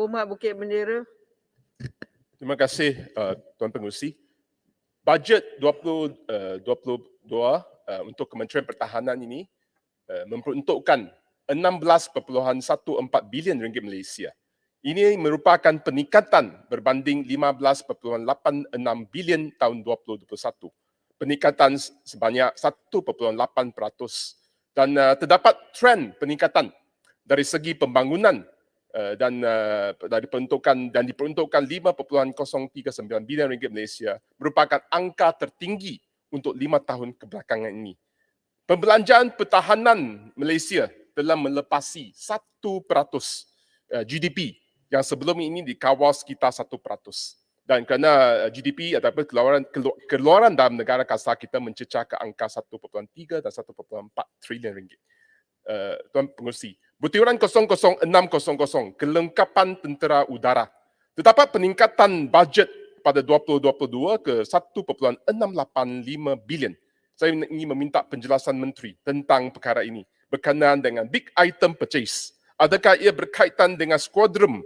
Berhormat Bukit Bendera. Terima kasih Tuan Pengerusi. Bajet 2022 untuk Kementerian Pertahanan ini memperuntukkan 16.14 bilion ringgit Malaysia. Ini merupakan peningkatan berbanding 15.86 bilion tahun 2021. Peningkatan sebanyak 1.8%. Dan terdapat trend peningkatan dari segi pembangunan dan diperuntukkan 5.039 bilion ringgit Malaysia merupakan angka tertinggi untuk 5 tahun kebelakangan ini. Pembelanjaan pertahanan Malaysia telah melepasi 1% GDP yang sebelum ini dikawal sekitar 1%. Dan kerana GDP ataupun keluaran dalam negara kasar kita mencecah ke angka 1.3 dan 1.4 trilion ringgit. Tuan Pengerusi, butiran 00600 kelengkapan tentera udara. Terdapat peningkatan bajet pada 2022 ke 1.685 bilion. Saya ingin meminta penjelasan Menteri tentang perkara ini berkenaan dengan big item purchase. Adakah ia berkaitan dengan skuadron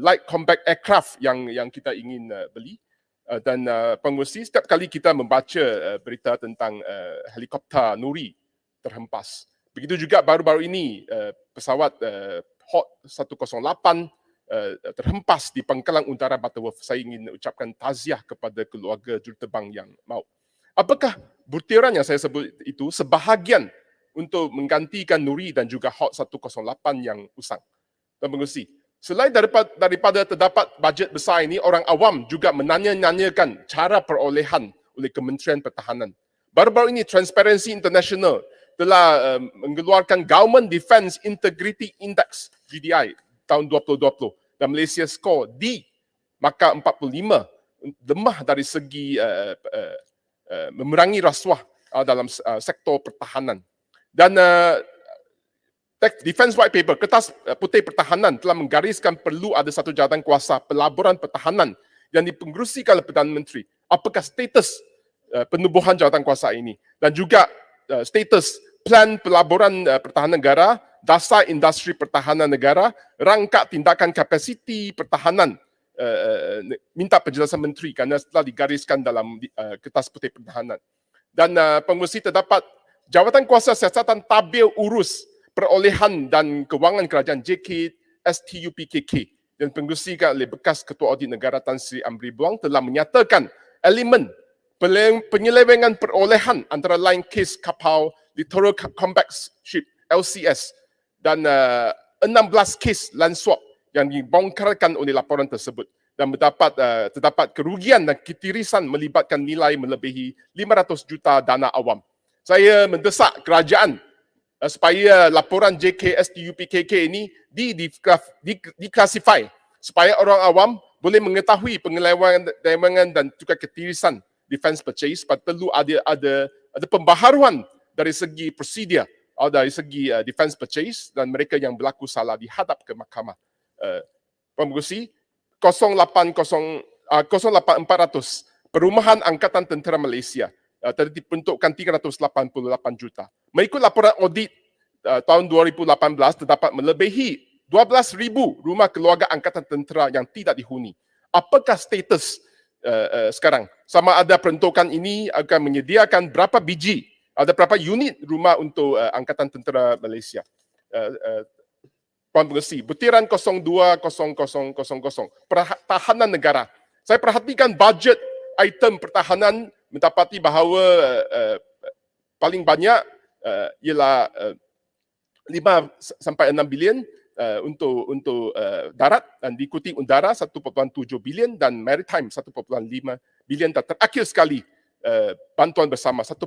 light combat aircraft yang kita ingin beli? Dan Pengerusi, setiap kali kita membaca berita tentang helikopter Nuri terhempas. Begitu juga baru-baru ini pesawat Hot 108 terhempas di pangkalan udara Butterworth. Saya ingin ucapkan taziah kepada keluarga juruterbang yang maut. Apakah butiran yang saya sebut itu sebahagian untuk menggantikan Nuri dan juga Hot 108 yang usang? Tuan Pengerusi, selain daripada terdapat bajet besar ini, orang awam juga menanyakan cara perolehan oleh Kementerian Pertahanan. Baru-baru ini Transparency International telah mengeluarkan Government Defence Integrity Index GDI tahun 2020 dan Malaysia skor di markah 45, lemah dari segi memerangi rasuah dalam sektor pertahanan. Dan Defence White Paper, kertas putih pertahanan telah menggariskan perlu ada satu jawatan kuasa pelaburan pertahanan yang dipengerusikan oleh Perdana Menteri. Apakah status penubuhan jawatan kuasa ini dan juga status plan pelaburan pertahanan negara, dasar industri pertahanan negara, rangka tindakan kapasiti pertahanan. Minta penjelasan Menteri kerana telah digariskan dalam kertas putih pertahanan. Dan Pengerusi, terdapat jawatan kuasa siasatan tabir urus perolehan dan kewangan kerajaan JK STUPKK dan pengerusikan oleh bekas Ketua Audit Negara Tan Sri Amri Buang telah menyatakan elemen penyelewengan perolehan antara lain kes kapal Littoral Combat Ship LCS dan 16 kes land swap yang dibongkarkan oleh laporan tersebut dan terdapat kerugian dan ketirisan melibatkan nilai melebihi 500 juta dana awam. Saya mendesak kerajaan supaya laporan JKSTUPKK ini diklasifikasi supaya orang awam boleh mengetahui penyelewengan dan juga ketirisan defence purchase. Perlu ada pembaharuan dari segi prosedur, dari segi defence purchase dan mereka yang berlaku salah dihadap ke mahkamah. Pengerusi, 08400 Perumahan Angkatan Tentera Malaysia telah diperuntukkan 388 juta. Mengikut laporan audit tahun 2018, terdapat melebihi 12,000 rumah keluarga Angkatan Tentera yang tidak dihuni. Apakah status sekarang? Sama ada peruntukan ini akan menyediakan berapa biji, ada berapa unit rumah untuk Angkatan Tentera Malaysia? Puan Pengerusi, butiran 020000 pertahanan negara. Saya perhatikan bajet item pertahanan mendapati bahawa paling banyak ialah 5 sampai 6 bilion untuk darat dan diikuti udara 1.7 bilion dan maritime 1.5 bilion dan terakhir sekali bantuan bersama 1.3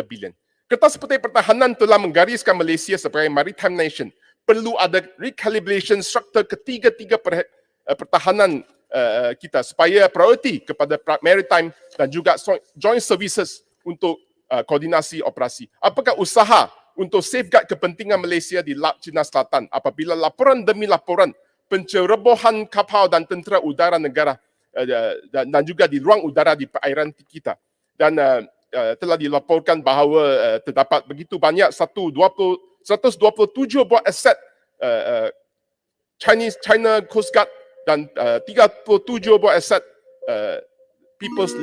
bilion. Kertas putih pertahanan telah menggariskan Malaysia sebagai maritime nation. Perlu ada recalibration struktur ketiga-tiga pertahanan kita supaya prioriti kepada maritime dan juga joint services untuk koordinasi operasi. Apakah usaha untuk safeguard kepentingan Malaysia di Laut Cina Selatan apabila laporan demi laporan pencerobohan kapal dan tentera udara negara dan juga di ruang udara di perairan kita, dan telah dilaporkan bahawa terdapat begitu banyak 127 buah aset China Coast Guard dan 37 buah aset People's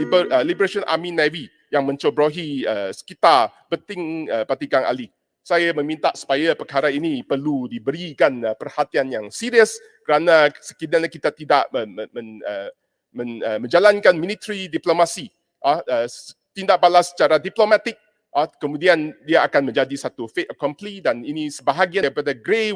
Liberation Army Navy yang mencobrohi sekitar beting Batikang Ali. Saya meminta supaya perkara ini perlu diberikan perhatian yang serius kerana sekiranya kita tidak menjalankan military diplomasi, tindak balas secara diplomatik, kemudian dia akan menjadi satu fait accompli dan ini sebahagian daripada grey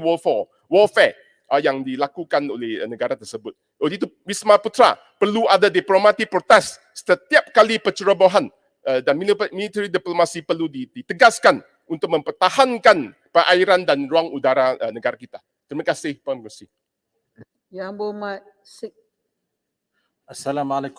warfare yang dilakukan oleh negara tersebut. Oleh itu, Wisma Putra perlu ada diplomatik protes setiap kali pencerobohan dan military diplomasi perlu ditegaskan untuk mempertahankan perairan dan ruang udara negara kita. Terima kasih, Puan Pengerusi. Yang Berhormat Assalamualaikum.